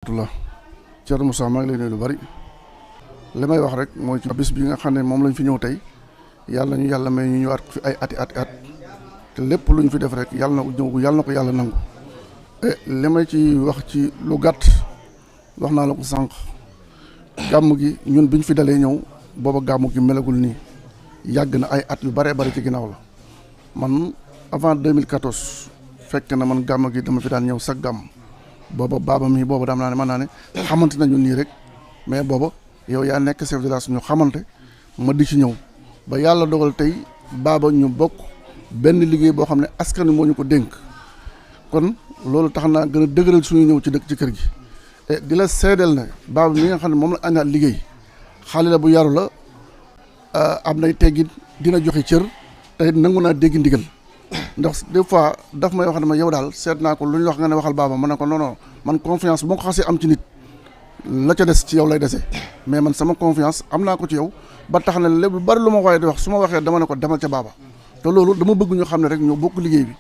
rahmatullah Thierno Moussa maa ngi lay nuyu lu bari li may wax rek mooy ci bis bi nga xam ne moom lañ fi ñëw tey yàlla ñu yàlla may ñu ñëwaat fi ay ati te lépp lu ñu fi def rek yàlla na ko ñëw yàlla na ko yàlla nangu li may ci wax ci lu gàtt wax naa la ko sànq gàmm gi ñun bi ñu fi dalee ñëw booba gàmm gi melagul nii yàgg na ay at yu bare bari ci ginnaaw la man avant 2014 fekk na man gàmm gi dama fi daan ñëw sax gàmm booba baaba mi booba daam naa ne mën naa ne xamante nañu nii rek mais booba yow yaa nekk chef de village ñu xamante ma di ci ñëw ba yàlla dogal tey baaba ñu bokk benn liggéey boo xam ne askan wi moo ñu ko dénk kon loolu tax naa gën a dëgëral suñu ñëw ci dëkk ci kër gi di la seedeel ne baaba mi nga xam ne moom la àndaat liggéey xale la bu yaru la am nay teggin dina joxe cër te nangu naa dégg ndigal ndax des fois daf may wax ne ma yow daal seet naa ko lu ñu wax nga ne waxal baaba ma ne ko non man confiance bu ma ko xasee am ci nit la ca des ci yow lay dese mais man sama confiance am naa ko ci yow ba tax na lépp lu bari lu ma waaye di wax su ma waxee dama ne ko demal ca baaba te loolu dama bëgg ñu xam ne rek ñoo bokk liggéey bi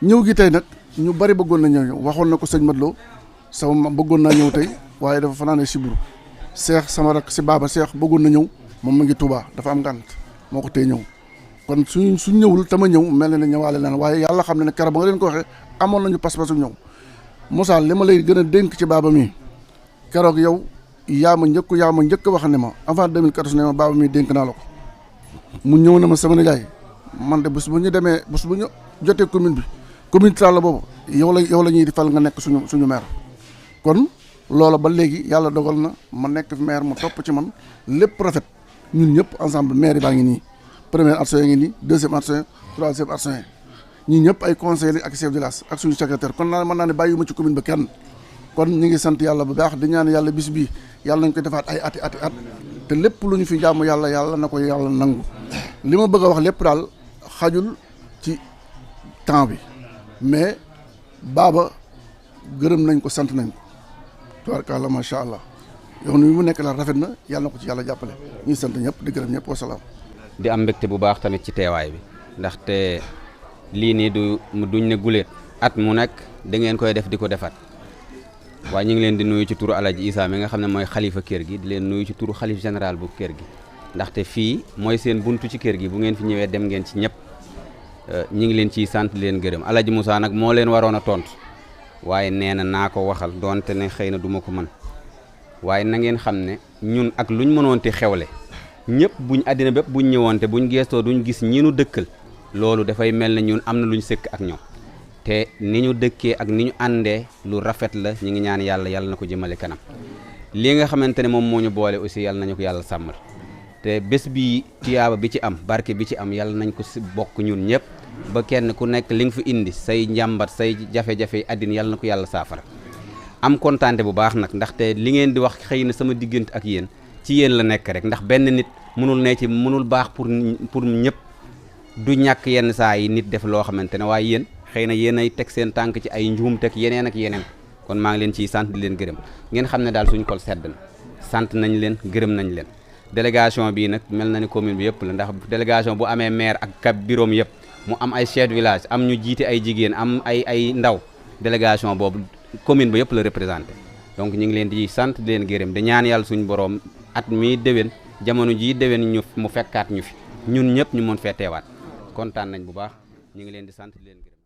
ñëw gi tey nag ñu bari bëggoon na ñëw waxoon na ko sëñ Madlo sama bëggoon naa ñëw tey waaye dafa fanaane siburu seex sama rak si baaba seex bëggoon na ñëw moom mu ngi Touba dafa am ngànt moo ko tey ñëw kon suñ ñëwul tama ñëw mel na ne ñëwaale naan waaye yàlla xam ne ne keroog ba nga leen ko waxee amoon nañu pas-pasu ñëw Moussa li ma lay gën a dénk ci baaba mi keroog yow yaa ma njëkk wax ne ma avant 2014 ne ma baaba mi dénk naa la ko mu ñëw na ma sama nijaay man de bés bu ñu jotee commune Talla boobu yow la ñuy di fal nga nekk suñu maire kon loola ba léegi yàlla dogal na ma nekk maire mu topp ci man lépp rafet ñun ñëpp ensemble maire yi baa ngi nii premier adjoint ngi nii deuxième adjoint troisième adjoint ñii ñëpp ay conseillers ak chef de village ak suñu secrétaire kon mën naa ne bàyyiwuma ci commune ba kenn kon ñu ngi sant yàlla bu baax di ñaan yàlla bis bii yàlla nañ ko defaat ay ati te lépp lu ñu fi jaamu yàlla na ko yàlla nangu li ma bëgg a wax lépp daal xajul ci temps bi mais baaba gërëm nañ ko sant nañ ko tubaarkalla macha allah yow ni mu nekk la rafet na yàlla na ko ci yàlla jàppale ñuy sant ñëpp di gërëm ñëpp wasalaam. di am mbégte bu baax tamit ci teewaay bi ndaxte lii nii duñ ne guléet at mu nekk da ngeen koy def di ko defaat waaye ñu ngi leen di nuyu ci turu Alaji Issa mi nga xam ne mooy xalifa kër gi di leen nuyu ci turu xalif général bu kër gi ndaxte fii mooy seen buntu ci kër gi bu ngeen fi ñëwee dem ngeen ci ñëpp ñi ngi leen ciy sant leen gërëm Alaji Moussa nag moo leen waroon a tontu waaye nee na naa ko waxal donte ne xëy na duma ko mën waaye na ngeen xam ne ñun ak luñ mënoonte xewle ñëpp buñ àddina bépp buñ ñëwoonte buñ geestoo duñ gis ñi nu dëkkal loolu dafay mel ne ñun am na luñ sëkk ak ñoom te ni ñu dëkkee ak ni ñu àndee lu rafet la ñu ngi ñaan yàlla na ko jëmale kanam li nga xamante ne moom moo ñu boole aussi yàlla nañu ko yàlla sàmmal te bés bi tiyaaba bi ci am barke bi ci am yàlla nañ ko si bokk ñun ñëpp ba kenn ku nekk li nga fi indi say njàmbat say jafe-jafe àddina yàlla na ko yàlla saafara am kontaante bu baax nag ndaxte li ngeen di wax xëy na sama diggante ak yéen ci yéen la nekk rek ndax benn nit mënul baax pour ñëpp du ñàkk yenn saa yi nit def loo xamante ne waaye yéen xëy na yéen ay teg seen tànk ci ay njuumte ak yeneen ak yeneen kon maa ngi leen ciy sant di leen gërëm ngeen xam ne daal suñu xol sedd na sant nañ leen gërëm nañ leen délégation bii nag mel na ni commune bi yëpp la ndax délégation bu amee maire ak kab bureau yëpp mu am ay chef de village am ñu jiite ay jigéen am ay ndaw délégation boobu commune bi yëpp la représenté donc ñu ngi leen di sant di leen gërëm di ñaan yàlla suñu borom at mi déwén jamono jii déwén ñu mu fekkaat ñu fi ñun ñëpp ñu mën fee teewaat kontaan nañ bu baax ñu ngi leen di sant di leen gërëm